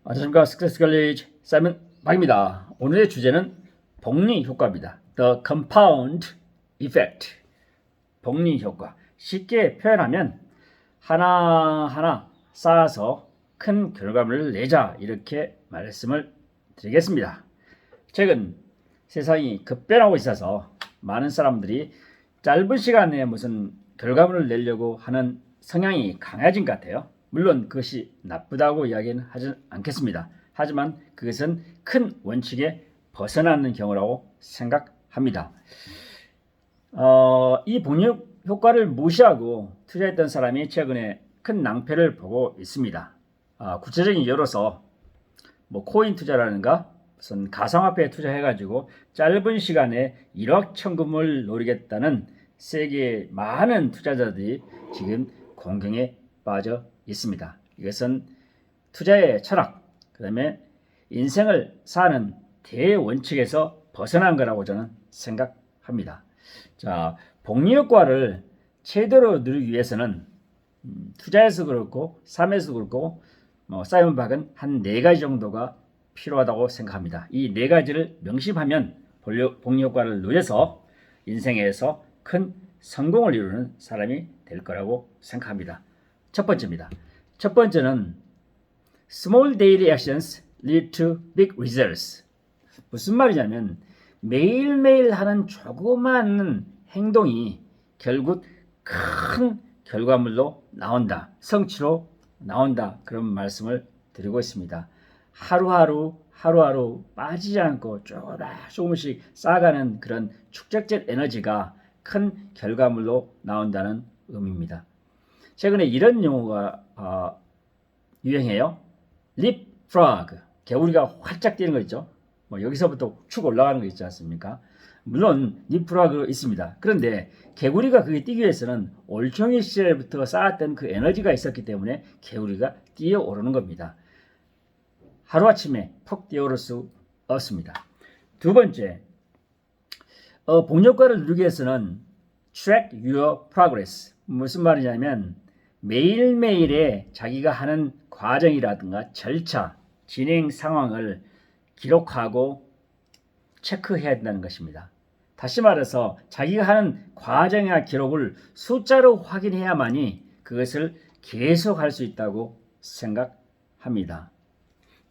안녕하십니까. 스크래스 걸리지 사이먼 박입니다. 오늘의 주제는 복리 효과입니다. The compound effect. 복리 효과. 쉽게 표현하면 하나하나 쌓아서 큰 결과물을 내자, 이렇게 말씀을 드리겠습니다. 최근 세상이 급변하고 있어서 많은 사람들이 짧은 시간 내에 무슨 결과물을 내려고 하는 성향이 강해진 것 같아요. 물론 그것이 나쁘다고 이야기는 하지 않겠습니다. 하지만 그것은 큰 원칙에 벗어나는 경우라고 생각합니다. 이 복리 효과를 무시하고 투자했던 사람이 최근에 큰 낭패를 보고 있습니다. 구체적인 예로서 코인 투자라든가 무슨 가상화폐에 투자해가지고 짧은 시간에 1억 천금을 노리겠다는 세계의 많은 투자자들이 지금 공경에 빠져 있습니다. 이것은 투자의 철학, 그 다음에 인생을 사는 대원칙에서 벗어난 거라고 저는 생각합니다. 자, 복리 효과를 제대로 누리기 위해서는 투자에서 그렇고 삶에서 그렇고 사이먼 박은 한 4가지 정도가 필요하다고 생각합니다. 이 4가지를 명심하면 복리 효과를 누려서 인생에서 큰 성공을 이루는 사람이 될 거라고 생각합니다. 첫 번째입니다. 첫 번째는 Small daily actions lead to big results. 무슨 말이냐면 매일매일 하는 조그마한 행동이 결국 큰 결과물로 나온다. 성취로 나온다. 그런 말씀을 드리고 있습니다. 하루하루 빠지지 않고 조금씩 쌓아가는 그런 축적된 에너지가 큰 결과물로 나온다는 의미입니다. 최근에 이런 용어가 유행해요. leapfrog. 개구리가 활짝 뛰는 거 있죠. 여기서부터 축 올라가는 거 있지 않습니까? 물론 leapfrog 있습니다. 그런데 개구리가 그게 뛰기 위해서는 올챙이 시절부터 쌓았던 그 에너지가 있었기 때문에 개구리가 뛰어오르는 겁니다. 하루아침에 퍽 뛰어오를 수 없습니다. 두 번째, 복리 효과를 누리기 위해서는 track your progress. 무슨 말이냐면 매일매일의 자기가 하는 과정이라든가 절차, 진행 상황을 기록하고 체크해야 된다는 것입니다. 다시 말해서 자기가 하는 과정이나 기록을 숫자로 확인해야만이 그것을 계속할 수 있다고 생각합니다.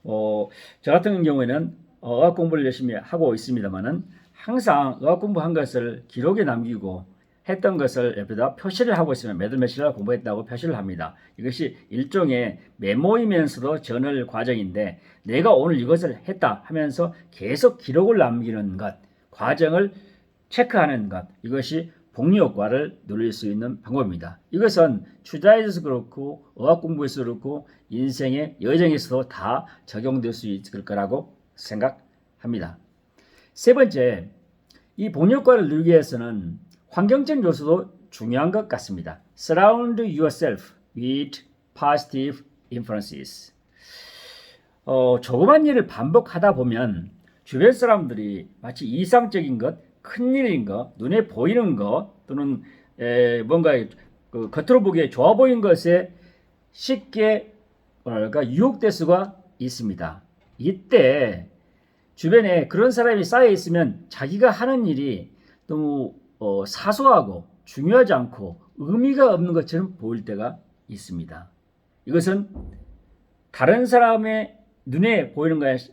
저 같은 경우에는 어학 공부를 열심히 하고 있습니다만은 항상 어학 공부한 것을 기록에 남기고 했던 것을 옆에다 표시를 하고 있으면 매달 며칠 공부했다고 표시를 합니다. 이것이 일종의 메모이면서도 저널 과정인데 내가 오늘 이것을 했다 하면서 계속 기록을 남기는 것, 과정을 체크하는 것, 이것이 복리 효과를 누릴 수 있는 방법입니다. 이것은 투자에서도 그렇고 어학 공부에서도 그렇고 인생의 여정에서도 다 적용될 수 있을 거라고 생각합니다. 세 번째, 이 복리 효과를 누리기 위해서는 환경적 요소도 중요한 것 같습니다. Surround yourself with positive influences. 조그만 일을 반복하다 보면 주변 사람들이 마치 이상적인 것, 큰일인 것, 눈에 보이는 것 또는 뭔가 겉으로 보기에 좋아 보이는 것에 쉽게 유혹될 수가 있습니다. 이때 주변에 그런 사람이 쌓여 있으면 자기가 하는 일이 너무 사소하고 중요하지 않고 의미가 없는 것처럼 보일 때가 있습니다. 이것은 다른 사람의 눈에 보이는 것에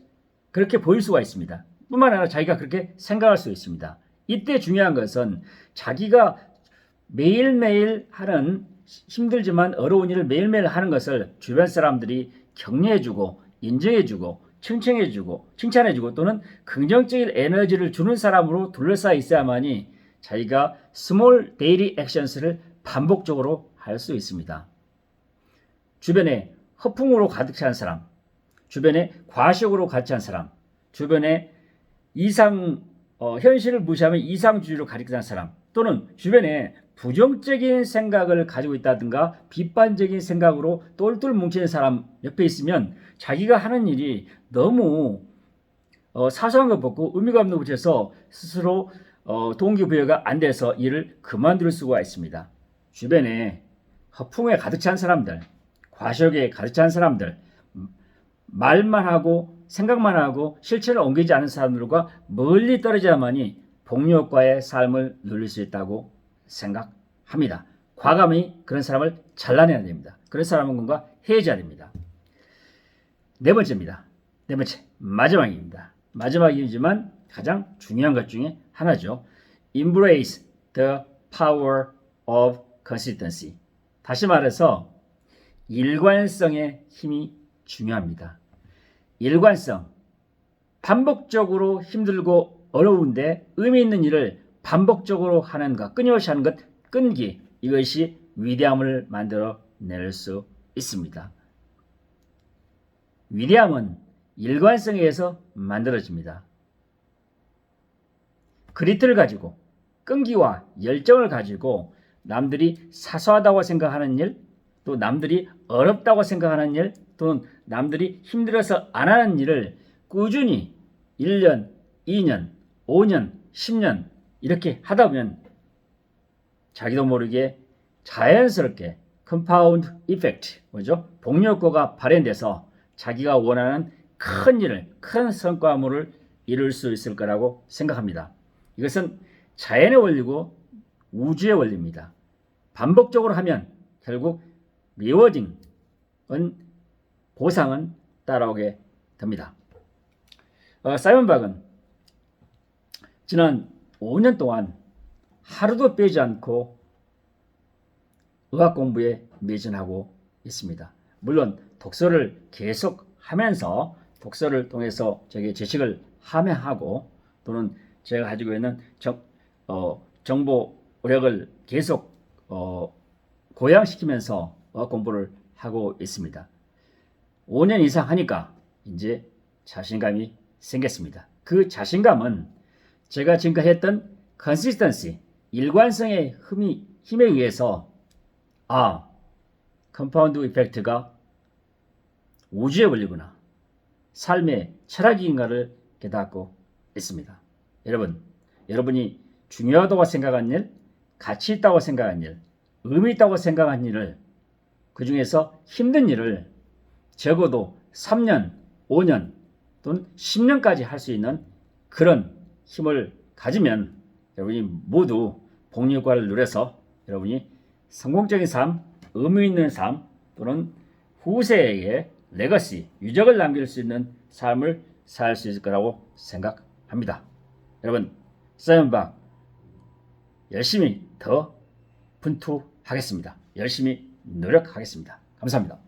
그렇게 보일 수가 있습니다. 뿐만 아니라 자기가 그렇게 생각할 수 있습니다. 이때 중요한 것은 자기가 매일매일 하는 힘들지만 어려운 일을 매일매일 하는 것을 주변 사람들이 격려해주고 인정해주고 칭찬해주고 또는 긍정적인 에너지를 주는 사람으로 둘러싸여 있어야만이 자기가 스몰 데일리 액션스를 반복적으로 할 수 있습니다. 주변에 허풍으로 가득 찬 사람, 주변에 과식으로 가득 찬 사람, 주변에 현실을 무시하면 이상주의로 가득 찬 사람, 또는 주변에 부정적인 생각을 가지고 있다든가 비판적인 생각으로 똘똘 뭉치는 사람 옆에 있으면 자기가 하는 일이 너무 사소한 것 같고 의미가 없는 곳에서 스스로 동기부여가 안 돼서 일을 그만둘 수가 있습니다. 주변에 허풍에 가득 찬 사람들, 과식에 가득 찬 사람들, 말만 하고 생각만 하고 실천을 옮기지 않은 사람들과 멀리 떨어져야만이 복류효과의 삶을 누릴 수 있다고 생각합니다. 과감히 그런 사람을 잘라내야 됩니다. 그런 사람과 헤어져야 됩니다. 네 번째입니다. 네 번째, 마지막입니다. 마지막이지만 가장 중요한 것 중에 하나죠. Embrace the power of consistency. 다시 말해서 일관성의 힘이 중요합니다. 일관성, 반복적으로 힘들고 어려운데 의미 있는 일을 반복적으로 하는 것, 끊임없이 하는 것, 끈기, 이것이 위대함을 만들어낼 수 있습니다. 위대함은 일관성에 의해서 만들어집니다. 그리트를 가지고 끈기와 열정을 가지고 남들이 사소하다고 생각하는 일, 또 남들이 어렵다고 생각하는 일, 또는 남들이 힘들어서 안 하는 일을 꾸준히 1년, 2년, 5년, 10년 이렇게 하다 보면 자기도 모르게 자연스럽게 컴파운드 이펙트, 뭐죠? 복류효과가 발현돼서 자기가 원하는 큰 일을, 큰 성과물을 이룰 수 있을 거라고 생각합니다. 이것은 자연의 원리고 우주의 원리입니다. 반복적으로 하면 결국 리워딩은, 보상은 따라오게 됩니다. 사이먼 박은 지난 5년 동안 하루도 빼지 않고 의학 공부에 매진하고 있습니다. 물론 독서를 계속 하면서 독서를 통해서 저게 지식을 함양하고 또는 제가 가지고 있는 정보력을 계속 고양시키면서 의학 공부를 하고 있습니다. 5년 이상 하니까 이제 자신감이 생겼습니다. 그 자신감은 제가 지금까지 했던 consistency, 일관성의 힘에 의해서 컴파운드 이펙트가 우주의 원리구나, 삶의 철학인가를 깨닫고 있습니다. 여러분이 중요하다고 생각한 일, 가치 있다고 생각한 일, 의미 있다고 생각한 일을, 그 중에서 힘든 일을 적어도 3년, 5년 또는 10년까지 할 수 있는 그런 힘을 가지면 여러분이 모두 복류효과를 누려서 여러분이 성공적인 삶, 의미 있는 삶 또는 후세에게 레거시, 유적을 남길 수 있는 삶을 살 수 있을 거라고 생각합니다. 여러분, 사이먼 박 열심히 더 분투하겠습니다. 열심히 노력하겠습니다. 감사합니다.